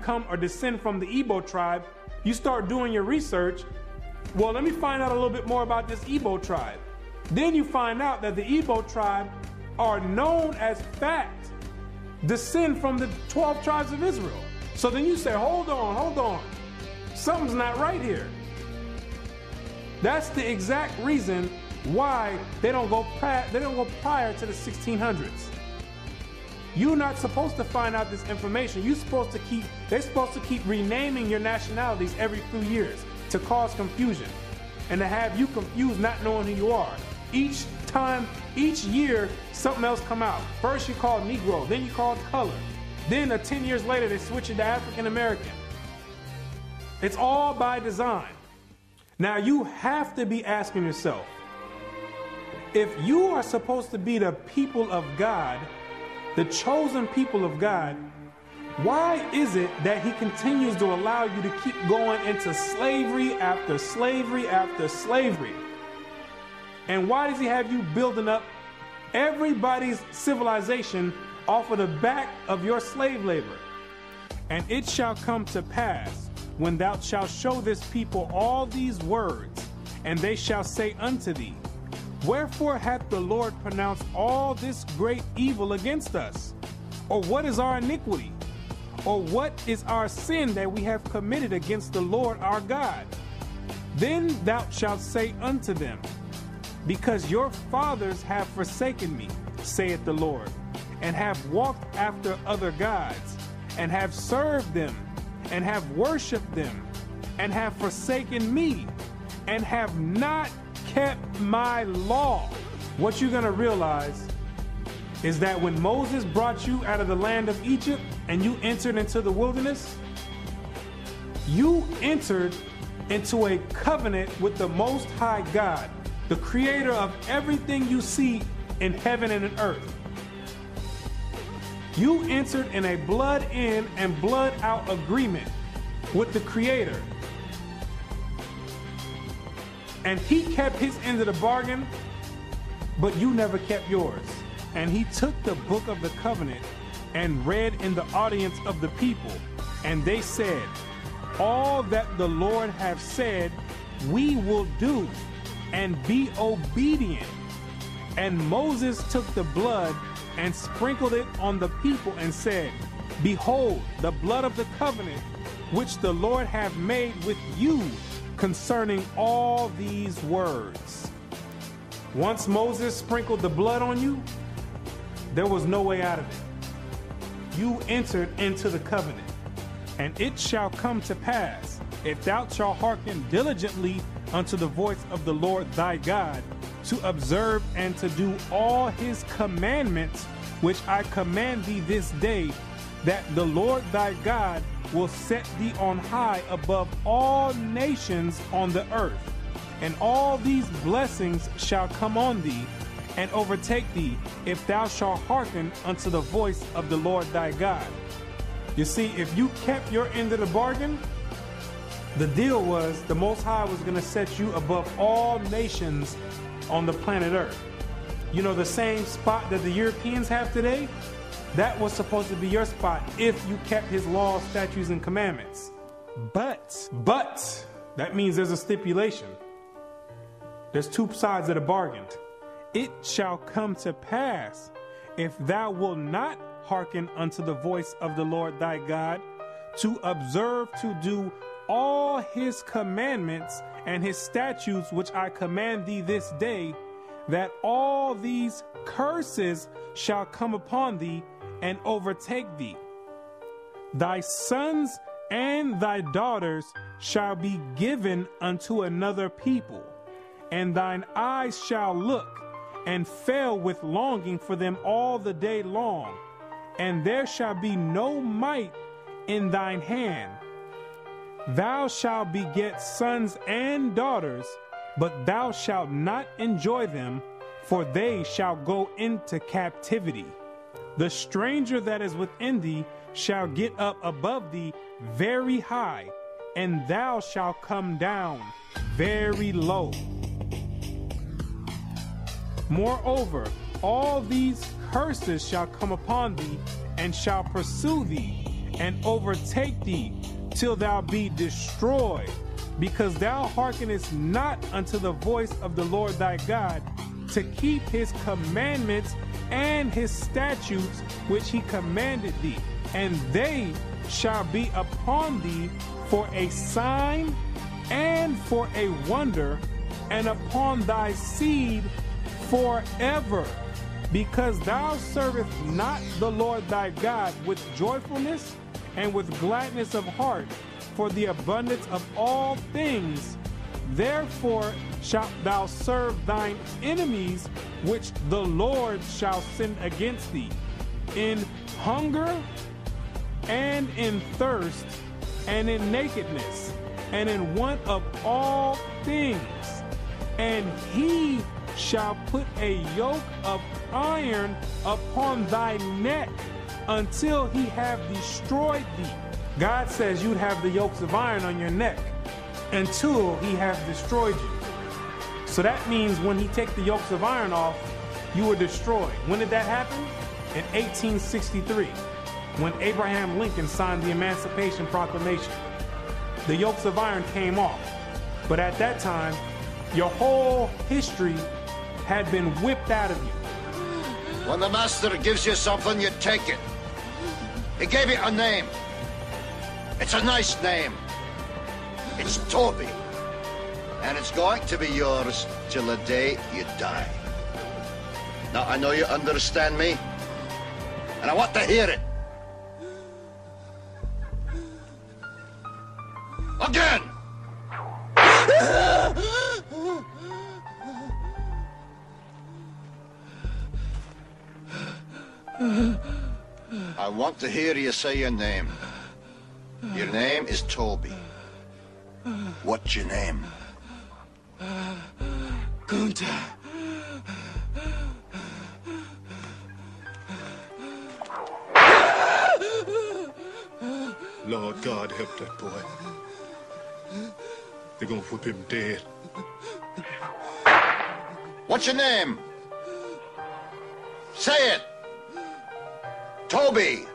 come or descend from the Igbo tribe. You start doing your research. Well, let me find out a little bit more about this Igbo tribe. Then you find out that the Igbo tribe are known as fact descend from the 12 tribes of Israel. So then you say, hold on. Something's not right here. That's the exact reason why they don't go prior to the 1600s. You're not supposed to find out this information. They're supposed to keep renaming your nationalities every few years to cause confusion and to have you confused, not knowing who you are. Each year, something else come out. First you called Negro, then you called color. Then 10 years later, they switch it to African American. It's all by design. Now you have to be asking yourself, if you are supposed to be the people of God, the chosen people of God, why is it that he continues to allow you to keep going into slavery after slavery after slavery? And why does he have you building up everybody's civilization off of the back of your slave labor? And it shall come to pass, when thou shalt show this people all these words, and they shall say unto thee, wherefore hath the Lord pronounced all this great evil against us? Or what is our iniquity? Or what is our sin that we have committed against the Lord our God? Then thou shalt say unto them, because your fathers have forsaken me, saith the Lord, and have walked after other gods, and have served them, and have worshipped them, and have forsaken me, and have not kept my law. What you're going to realize is that when Moses brought you out of the land of Egypt and you entered into the wilderness, you entered into a covenant with the Most High God, the creator of everything you see in heaven and in earth. You entered in a blood in and blood out agreement with the creator. And he kept his end of the bargain, but you never kept yours. And he took the book of the covenant and read in the audience of the people. And they said, all that the Lord hath said, we will do, and be obedient. And Moses took the blood and sprinkled it on the people and said, behold, the blood of the covenant, which the Lord hath made with you concerning all these words. Once Moses sprinkled the blood on you, there was no way out of it. You entered into the covenant. And it shall come to pass, if thou shalt hearken diligently unto the voice of the Lord thy God, to observe and to do all his commandments, which I command thee this day, that the Lord thy God will set thee on high above all nations on the earth. And all these blessings shall come on thee and overtake thee, if thou shalt hearken unto the voice of the Lord thy God. You see, if you kept your end of the bargain, the deal was the Most High was going to set you above all nations on the planet Earth. You know, the same spot that the Europeans have today, that was supposed to be your spot if you kept his laws, statutes, and commandments. But, that means there's a stipulation. There's two sides of the bargain. It shall come to pass, if thou wilt not hearken unto the voice of the Lord thy God, to observe to do all his commandments and his statutes which I command thee this day, that all these curses shall come upon thee and overtake thee. Thy sons and thy daughters shall be given unto another people, and thine eyes shall look and fail with longing for them all the day long, and there shall be no might in thine hand. Thou shalt beget sons and daughters, but thou shalt not enjoy them, for they shall go into captivity. The stranger that is within thee shall get up above thee very high, and thou shalt come down very low. Moreover, all these curses shall come upon thee, and shall pursue thee, and overtake thee, till thou be destroyed, because thou hearkenest not unto the voice of the Lord thy God, to keep his commandments and his statutes which he commanded thee. And they shall be upon thee for a sign and for a wonder, and upon thy seed forever, because thou servest not the Lord thy God with joyfulness and with gladness of heart, for the abundance of all things. Therefore shalt thou serve thine enemies, which the Lord shall send against thee, in hunger and in thirst and in nakedness and in want of all things. And he shall put a yoke of iron upon thy neck until he have destroyed thee. God says you'd have the yokes of iron on your neck until he has destroyed you. So that means when he take the yokes of iron off, you were destroyed. When did that happen? In 1863, when Abraham Lincoln signed the Emancipation Proclamation. The yokes of iron came off. But at that time, your whole history had been whipped out of you. When the master gives you something, you take it. He gave it a name. It's a nice name. It's Toby. And it's going to be yours till the day you die. Now, I know you understand me, and I want to hear it. Again! I want to hear you say your name. Your name is Toby. What's your name? Gunther. Lord God, help that boy. They're gonna whip him dead. What's your name? Say it. Toby.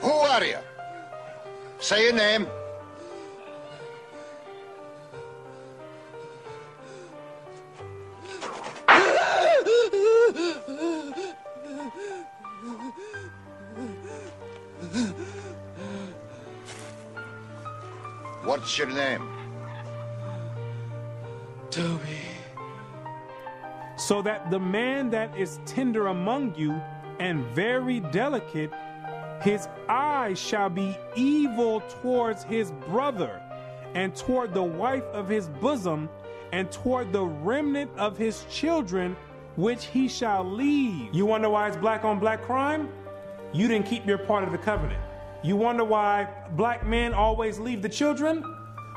Who are you? Say your name. What's your name? Toby. So that the man that is tender among you and very delicate, his eyes shall be evil towards his brother, and toward the wife of his bosom, and toward the remnant of his children, which he shall leave. You wonder why it's black on black crime? You didn't keep your part of the covenant. You wonder why black men always leave the children?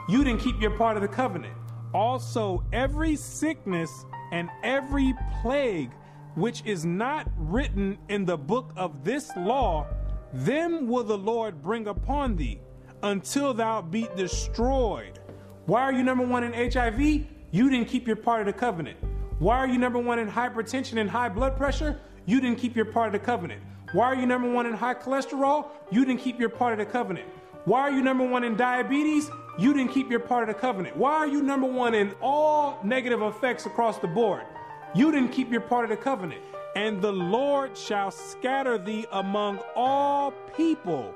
You didn't keep your part of the covenant. Also, every sickness and every plague which is not written in the book of this law, them will the Lord bring upon thee, until thou be destroyed. Why are you number one in HIV? You didn't keep your part of the covenant. Why are you number one in hypertension and high blood pressure? You didn't keep your part of the covenant. Why are you number one in high cholesterol? You didn't keep your part of the covenant. Why are you number one in diabetes? You didn't keep your part of the covenant. Why are you number one in all negative effects across the board? You didn't keep your part of the covenant. And the Lord shall scatter thee among all people,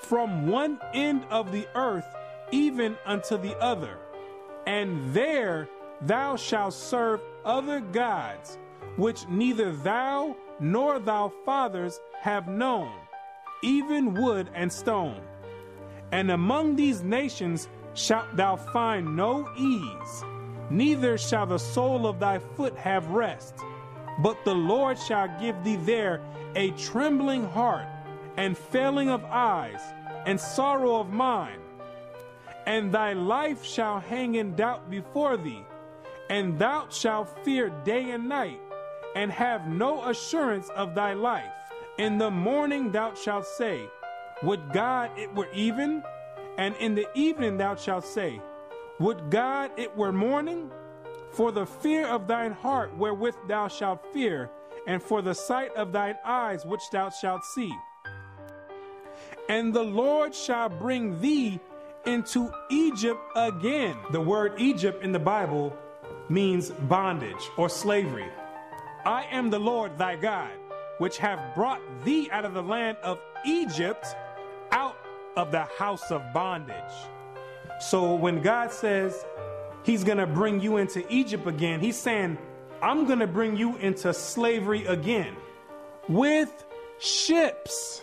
from one end of the earth even unto the other. And there thou shalt serve other gods, which neither thou nor thy fathers have known, even wood and stone. And among these nations shalt thou find no ease, neither shall the sole of thy foot have rest. But the Lord shall give thee there a trembling heart, and failing of eyes, and sorrow of mind. And thy life shall hang in doubt before thee, and thou shalt fear day and night, and have no assurance of thy life. In the morning thou shalt say, Would God it were even? And in the evening thou shalt say, Would God it were morning? For the fear of thine heart wherewith thou shalt fear, and for the sight of thine eyes which thou shalt see. And the Lord shall bring thee into Egypt again. The word Egypt in the Bible means bondage or slavery. I am the Lord thy God, which have brought thee out of the land of Egypt, out of the house of bondage. So when God says he's going to bring you into Egypt again, he's saying, I'm going to bring you into slavery again with ships.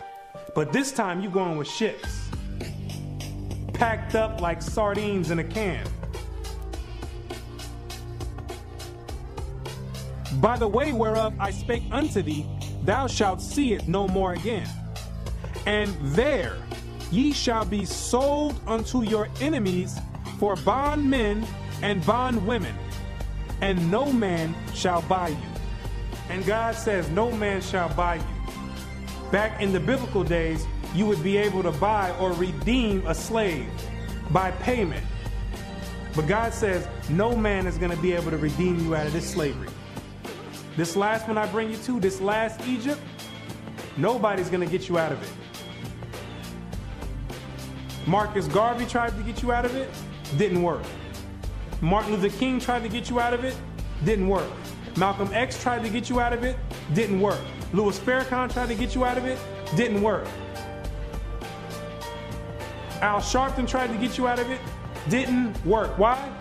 But this time you're going with ships, packed up like sardines in a can. By the way whereof I spake unto thee, thou shalt see it no more again. And there ye shall be sold unto your enemies for bondmen and bondwomen, and no man shall buy you. And God says, no man shall buy you. Back in the biblical days, you would be able to buy or redeem a slave by payment. But God says, no man is going to be able to redeem you out of this slavery. This last one I bring you to, this last Egypt, nobody's going to get you out of it. Marcus Garvey tried to get you out of it, didn't work. Martin Luther King tried to get you out of it, didn't work. Malcolm X tried to get you out of it, didn't work. Louis Farrakhan tried to get you out of it, didn't work. Al Sharpton tried to get you out of it, didn't work. Why?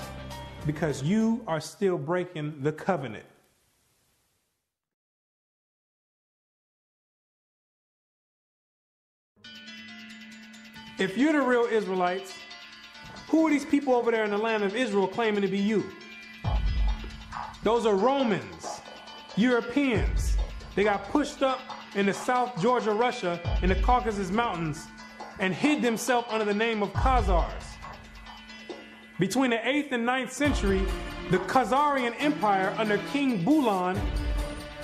Because you are still breaking the covenant. If you're the real Israelites, who are these people over there in the land of Israel claiming to be you? Those are Romans, Europeans. They got pushed up in the South Georgia, Russia, in the Caucasus Mountains, and hid themselves under the name of Khazars. Between the 8th and 9th century, the Khazarian Empire under King Bulan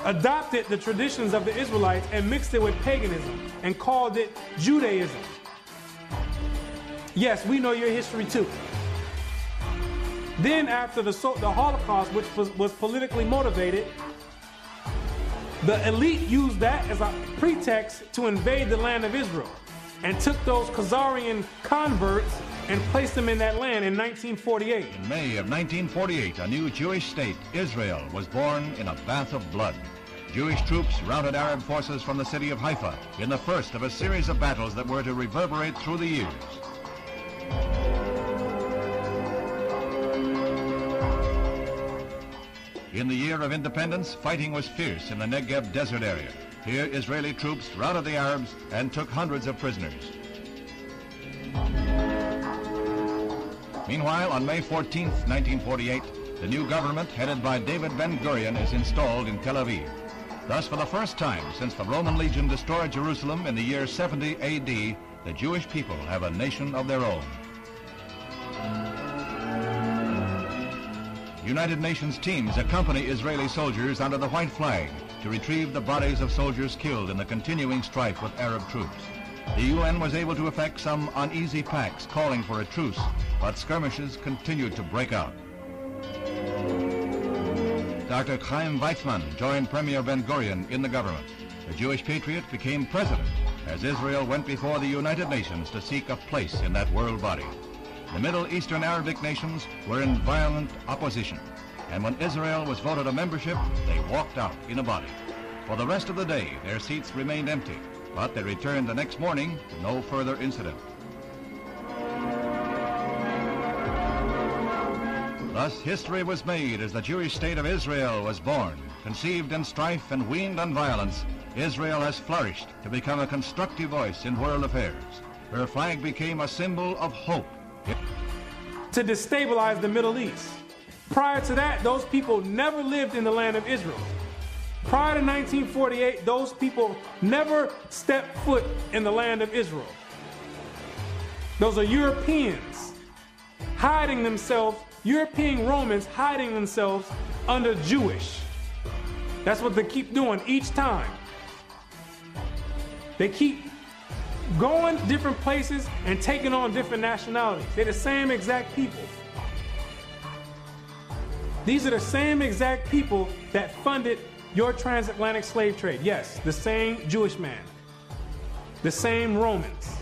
adopted the traditions of the Israelites and mixed it with paganism and called it Judaism. Yes, we know your history too. Then after the Holocaust, which was politically motivated, the elite used that as a pretext to invade the land of Israel and took those Khazarian converts and placed them in that land in 1948. In May of 1948, a new Jewish state, Israel, was born in a bath of blood. Jewish troops routed Arab forces from the city of Haifa in the first of a series of battles that were to reverberate through the years. In the year of independence, fighting was fierce in the Negev desert area. Here, Israeli troops routed the Arabs and took hundreds of prisoners. Meanwhile, on May 14, 1948, the new government headed by David Ben-Gurion is installed in Tel Aviv. Thus, for the first time since the Roman legion destroyed Jerusalem in the year 70 AD, the Jewish people have a nation of their own. United Nations teams accompany Israeli soldiers under the white flag to retrieve the bodies of soldiers killed in the continuing strife with Arab troops. The UN was able to effect some uneasy pacts calling for a truce, but skirmishes continued to break out. Dr. Chaim Weizmann joined Premier Ben-Gurion in the government. The Jewish patriot became president as Israel went before the United Nations to seek a place in that world body. The Middle Eastern Arabic nations were in violent opposition, and when Israel was voted a membership, they walked out in a body. For the rest of the day, their seats remained empty, but they returned the next morning to no further incident. Thus, history was made as the Jewish state of Israel was born. Conceived in strife and weaned on violence, Israel has flourished to become a constructive voice in world affairs. Her flag became a symbol of hope. To destabilize the Middle East. Prior to that, those people never lived in the land of Israel. Prior to 1948, those people never stepped foot in the land of Israel. Those are Europeans hiding themselves, European Romans hiding themselves under Jewish. That's what they keep doing each time. They keep going different places and taking on different nationalities. They're the same exact people. These are the same exact people that funded your transatlantic slave trade. Yes, the same Jewish man. the same Romans